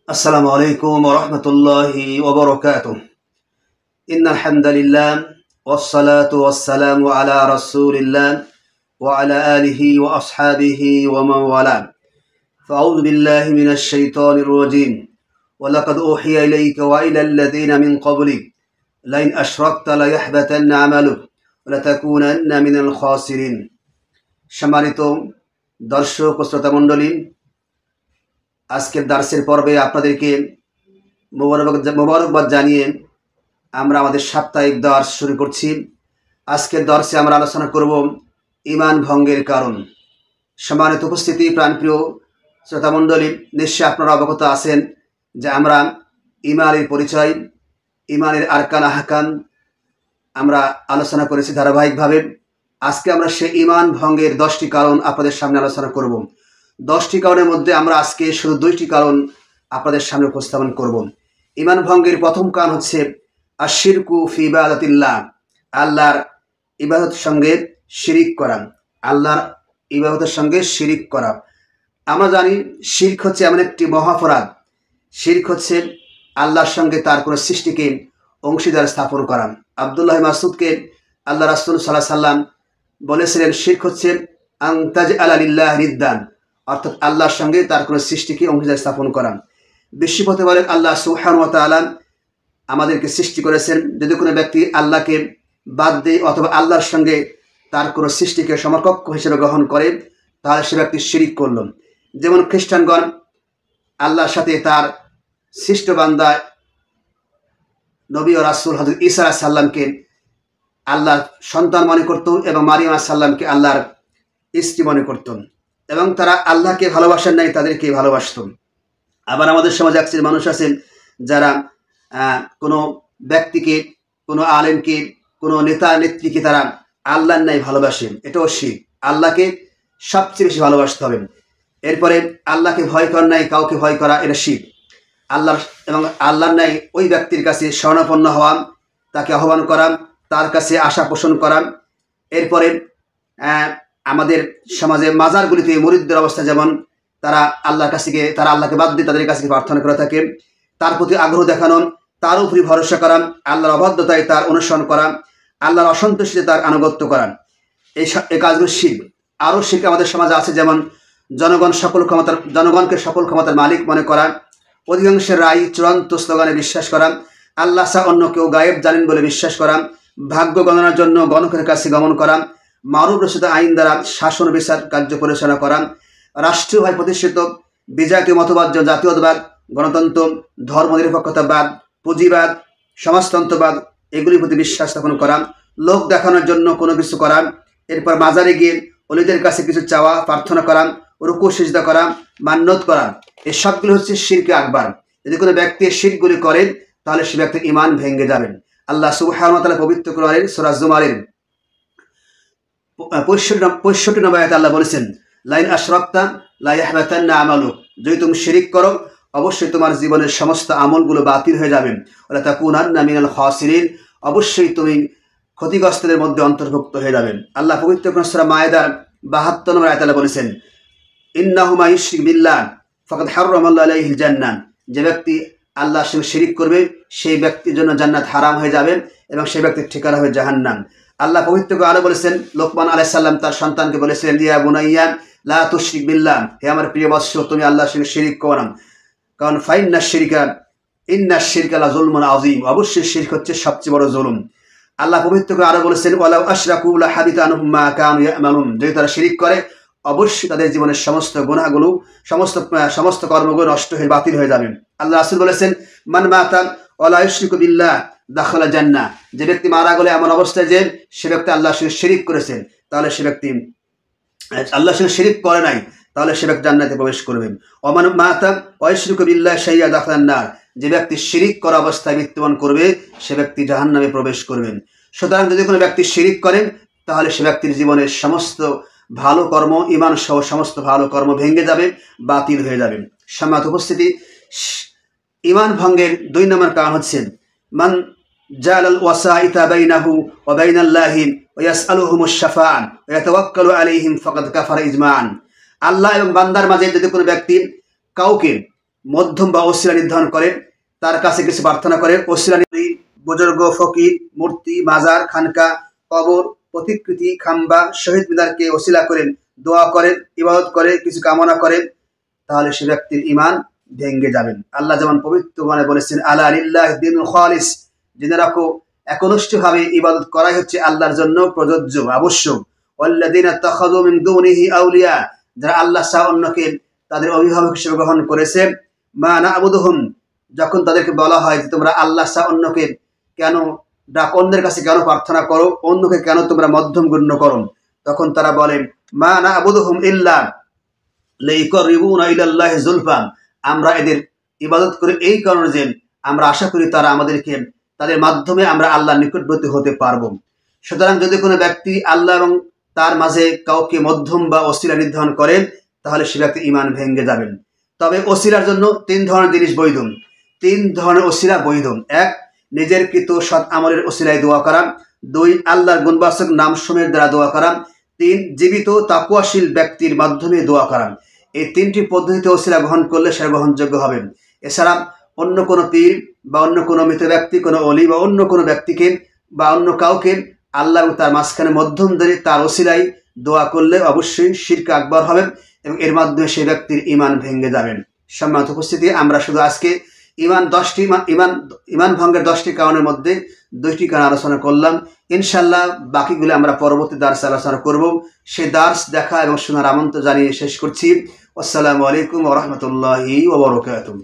আসসালামু আলাইকুম ওয়া রাহমাতুল্লাহি ওয়া বারাকাতুহু। ইন্নাল হামদালিল্লাহ ওয়াস সালাতু ওয়াস সালামু আলা রাসূলিল্লাহ ওয়া আলা আলিহি ওয়া আসহাবিহি ওয়া মান ওয়ালা। ফাআউযু বিল্লাহি মিনাশ শাইতানির রাজীম। ওয়া লাকাদ উহিয়া ইলাইকা ওয়া ইলাল লাযীনা মিন ক্বাবলিক লাইন আশরাকতা লায়াহবাতান্না আমালুক ওয়া লাতাকুনান্না মিনাল খাসিরিন। সম্মানিত দর্শক ও শ্রোতা মণ্ডলী, আজকের দার্সের পর্বে আপনাদেরকে মোবারকবাদ জানিয়ে আমরা আমাদের সাপ্তাহিক দার্স শুরু করছি। আজকের দার্সে আমরা আলোচনা করব ঈমান ভঙ্গের কারণ। সম্মানিত উপস্থিতি, প্রাণপ্রিয় শ্রোতামণ্ডলী, নিশ্চয়ই আপনারা অবগত আছেন যে আমরা ঈমানের পরিচয়, ঈমানের আরকান আহকাম আমরা আলোচনা করেছি ধারাবাহিকভাবে। আজকে আমরা সেই ঈমান ভঙ্গের 10টি কারণ আপনাদের সামনে আলোচনা করব। 10টি কারণের মধ্যে আমরা আজকে শুধু 2টি কারণ আপনাদের সামনে উপস্থাপন করব। ঈমান ভঙ্গের প্রথম কারণ হচ্ছে আশিরকু ফি ইবাদাতিল্লাহ, আল্লাহর ইবাদতের সঙ্গে শিরিক করা। আল্লাহর ইবাদতের সঙ্গে শিরিক করা। আমরা জানি শিরক হচ্ছে এমন একটি মহাপরাধ। শিরক হচ্ছে আল্লাহর সঙ্গে তার কোনো সৃষ্টিকে অংশীদার স্থাপন করা। আব্দুল্লাহ মাসউদকে আল্লাহ রাসূল সাল্লাল্লাহু আলাইহি ওয়াসাল্লাম বলেছিলেন, শিরক হচ্ছে আন তাজআলা লিল্লাহি নিদ্দান, অর্থাৎ আল্লাহর সঙ্গে তার কোনো সৃষ্টিকে অংশীদার স্থাপন করা। বিশ্ব প্রতিপালক আল্লাহ সুবহানাহু ওয়া তাআলা আমাদেরকে সৃষ্টি করেছেন। যদি কোনো ব্যক্তি আল্লাহকে বাদ দেয় অথবা আল্লাহর সঙ্গে তার কোনো সৃষ্টিকে সমকক্ষ হিসেবে গ্রহণ করে, তাহলে সে ব্যক্তি শিরিক করল। যেমন খ্রিস্টানগণ আল্লাহর সাথে তার সৃষ্ট বান্দা নবী ও রাসূল হযরত ঈসা আলাইহিস সালামকে আল্লাহর সন্তান মনে করত এবং মারিয়াম আলাইহিস সালামকে আল্লাহর স্ত্রী মনে করত, এবং তারা আল্লাহকে ভালোবাসেন নাই, তাদেরকে ভালোবাসত। আবার আমাদের সমাজে একজন মানুষ আছেন যারা কোনো ব্যক্তিকে, কোনো আলেমকে, কোনো নেতা নেত্রীকে তারা আল্লাহর নাই ভালোবাসেন। এটাও শিরক। আল্লাহকে সবচেয়ে বেশি ভালোবাসতে হবে। এরপরে আল্লাহকে ভয় করা নাই, কাউকে ভয় করা, এটা শিরক। আল্লাহর এবং আল্লাহর নাই ওই ব্যক্তির কাছে শরণাপন্ন হওয়া, তাকে আহ্বান করা, তার কাছে আশা পোষণ করা। এরপরে আমাদের সমাজে মাজারগুলিতে মুরিদদের অবস্থা যেমন, তারা আল্লাহর কাছে গিয়ে তারা আল্লাহকে বাদ দিয়ে তাদের কাছে প্রার্থনা করে থাকে, তার প্রতি আগ্রহ দেখানো, তার উপরই ভরসা করা, আল্লাহর অবাধ্যতায় তার অনুসরণ করা, আল্লাহর অসন্তুষ্টিতে তার আনুগত্য করা, এই কাজগুলো শিরক। আরও শিরক আমাদের সমাজে আছে, যেমন জনগণকে সকল ক্ষমতার মালিক মনে করা, অধিকাংশের রায় চূড়ান্ত স্লোগানে বিশ্বাস করা, আল্লাহ ছাড়া অন্য কেউ গায়েব জানেন বলে বিশ্বাস করা, ভাগ্য গণনার জন্য গণকের কাছে গমন করা, মারুফ রশিদ আইন দ্বারা শাসন বিচার কার্য পরিচালনা করা, রাষ্ট্রীয়ভাবে প্রতিষ্ঠিত বিজাতীয় মতবাদ, জাতীয়তাবাদ, গণতন্ত্র, ধর্মনিরপেক্ষতাবাদ, পুঁজিবাদ, সমাজতন্ত্রবাদ, এগুলির প্রতি বিশ্বাস স্থাপন করা, লোক দেখানোর জন্য কোনো কিছু করা, এরপর মাজারে গিয়ে ওলিদের কাছে কিছু চাওয়া, প্রার্থনা করা, রুকু সিজদা করা, মান্যত করা, এই সবগুলো হচ্ছে শিরকে আকবার। যদি কোনো ব্যক্তি শিরকগুলি করেন তাহলে সে ব্যক্তির ঈমান ভেঙে যাবেন। আল্লাহ সুবহানাহু ওয়া তাআলা পবিত্র কোরআনের সূরা জুমারের 65 নম্বর আয়াতে আল্লাহ বলেছেন, লাইন আশরাকতা লা ইয়াহবাতান্না আমালুক, যদি তুমি শিরিক করো অবশ্যই তোমার জীবনের সমস্ত আমলগুলো বাতিল হয়ে যাবে। ওয়া তাকুনান্না মিনাল খাসিরিন, অবশ্যই তুমি ক্ষতিগ্রস্তদের মধ্যে অন্তর্ভুক্ত হয়ে যাবেন। আল্লাহ পবিত্র কোরআন সূরা মায়েদার 72 নম্বর আয়াতে আল্লাহ বলেছেন, ইন্নাহু মা ইউশরিক বিল্লাহ ফাকাদ হারামাল্লাহু আলাইহিল জান্নাহ, যে ব্যক্তি আল্লাহর সঙ্গে শিরিক করবে সেই ব্যক্তির জন্য জান্নাত হারাম হয়ে যাবে এবং সেই ব্যক্তির ঠিকানা হবে জাহান্নাম। আল্লাহ পবিত্র আরো বলেছেন, লোকমান আলাইহিস সালাম তার সন্তানকে বলেছিলেন, ইয়া বুনাইয়া লা তুশরিক বিল্লাহ, হে আমার প্রিয় বৎস তুমি আল্লাহর সঙ্গে শিরিক করো না, কারণ ইন্নাশ শিরকা লা যুলমুন আযীম, অবশ্যই শিরক হচ্ছে সবচেয়ে বড় জুলুম। আল্লাহ পবিত্র আরো বলেছেন, ওয়ালাউ আশরাকু লা হাবিতা আনহুম মা কানু ইয়ামালুন, যদি তারা শিরিক করে অবশ্যই তাদের জীবনের সমস্ত গুনাহগুলো, সমস্ত কর্মগুলো নষ্ট হয়ে বাতিল হয়ে যাবে। আল্লাহ রাসূল বলেছেন, মান মাতা ওয়া লা ইউশরিকু বিল্লাহ দাখালা জান্নাহ, যে ব্যক্তি মারা গেলে এমন অবস্থায় যে সে ব্যক্তি আল্লাহর সঙ্গে শিরিক করেছেন, তাহলে সে ব্যক্তি আল্লাহর সঙ্গে শিরিক করে নাই, তাহলে সে ব্যক্তি জান্নাতে প্রবেশ করবেন। ওমান মাতা ওয়া ইউশরিকু বিল্লাহ শাইআ দাখালান নার, যে ব্যক্তি শিরিক করা অবস্থায় মৃত্যুবরণ করবে সে ব্যক্তি জাহান্নামে প্রবেশ করবেন। সুতরাং যদি কোনো ব্যক্তি শিরিক করেন তাহলে সে ব্যক্তির জীবনের সমস্ত ভালো কর্ম, ঈমান সহ সমস্ত ভালো কর্ম ভেঙে যাবে, বাতিল হয়ে যাবে। সম্মানিত উপস্থিতি, ঈমান ভঙ্গের 2 নম্বর কারণ হচ্ছে মান জালাল ওয়াসাইতা বাইনাহু ওয়া বাইনাল্লাহি ওয়া ইয়াসআলুহুমুশ শাফাআ ওয়া ইয়াতাওয়াক্কালু আলাইহিম ফাকাদ কাফারা ইজমাআন, আল্লাহ এবং বান্দার মাঝে যদি কোনো ব্যক্তি কাউকে মধ্যম বা ওসিলা নির্ধারণ করে, তার কাছে কিছু প্রার্থনা করে, ওসিলা বুজুর্গ, ফকির, মূর্তি, মাজার, খানকা, কবর, প্রতিকৃতি, খাম্বা, শহীদ মিনারকে ওসিলা করেন, দোয়া করেন, ইবাদত করে, কিছু কামনা করেন, তাহলে সে ব্যক্তির ইমান ভেঙ্গে যাবেন। আল্লাহ যেমন পবিত্র কোরআনে বলেছেন, আলা লিল্লাহি দীনুল খালিস, জেনে রাখো একনিষ্ঠভাবে ইবাদত করাই হচ্ছে আল্লাহর জন্য প্রযোজ্য, আবশ্যক। ওয়াল্লাযীনা তাখাযু মিন দুনিহি আউলিয়া, যারা আল্লাহ ছাড়া অন্যকে তাদের অভিভাবক হিসেবে গ্রহণ করেছে, মা না'বুদুহুম, যখন তাদেরকে বলা হয় যে তোমরা আল্লাহ ছাড়া অন্যকে কেন ডাক, অন্যের কাছে কেন প্রার্থনা করো, অন্যকে কেন তোমরা মধ্যম গণ্য করো, তখন তারা বলেন, মা না'বুদুহুম ইল্লা লিইকাররিবুনা ইলাল্লাহি যুলফা, আমরা এদের ইবাদত করি এই কারণে যে আমরা আশা করি তারা আমাদেরকে, তাদের মাধ্যমে আমরা আল্লাহর নিকটবর্তী হতে পারবো। সুতরাং যদি কোনো ব্যক্তি আল্লাহ এবং তার মাঝে কাউকে মধ্যম বা ওসিলা নির্ধারণ করেন, তাহলে সে ব্যক্তি ইমান ভেঙ্গে যাবেন। তবে ওসিলার জন্য 3 ধরনের জিনিস বৈধ, 3 ধরনের ওসিলা বৈধ। 1, নিজের কৃত সৎ আমলের ওসিলায় দোয়া করা। 2, আল্লাহর গুণবাচক নাম সমূহের দ্বারা দোয়া করা। 3, জীবিত তাকওয়াশীল ব্যক্তির মাধ্যমে দোয়া করা। এই 3টি পদ্ধতিতে ওসিলা গ্রহণ করলে সেটা গ্রহণযোগ্য হবে। এছাড়া অন্য কোনো পীর বা অন্য কোনো মৃত ব্যক্তি, কোনো অলি বা অন্য কোনো ব্যক্তিকে বা অন্য কাউকে আল্লাহ এবং তার মাঝখানে মধ্যম ধরে তার ওসিলায় দোয়া করলে অবশ্যই শিরক আকবার হবে এবং এর মাধ্যমে সেই ব্যক্তির ইমান ভেঙে যাবেন। সম্মানিত উপস্থিতি, আমরা শুধু আজকে ইমান ভঙ্গের 10টি কারণের মধ্যে 2টি কারণ আলোচনা করলাম। ইনশাল্লাহ বাকিগুলো আমরা পরবর্তী দার্সে আলোচনা করব। সেই দার্স দেখা এবং শোনার আমন্ত্রণ জানিয়ে শেষ করছি। আসসালামু আলাইকুম ওয়া রাহমাতুল্লাহি ওয়া বারাকাতুহু।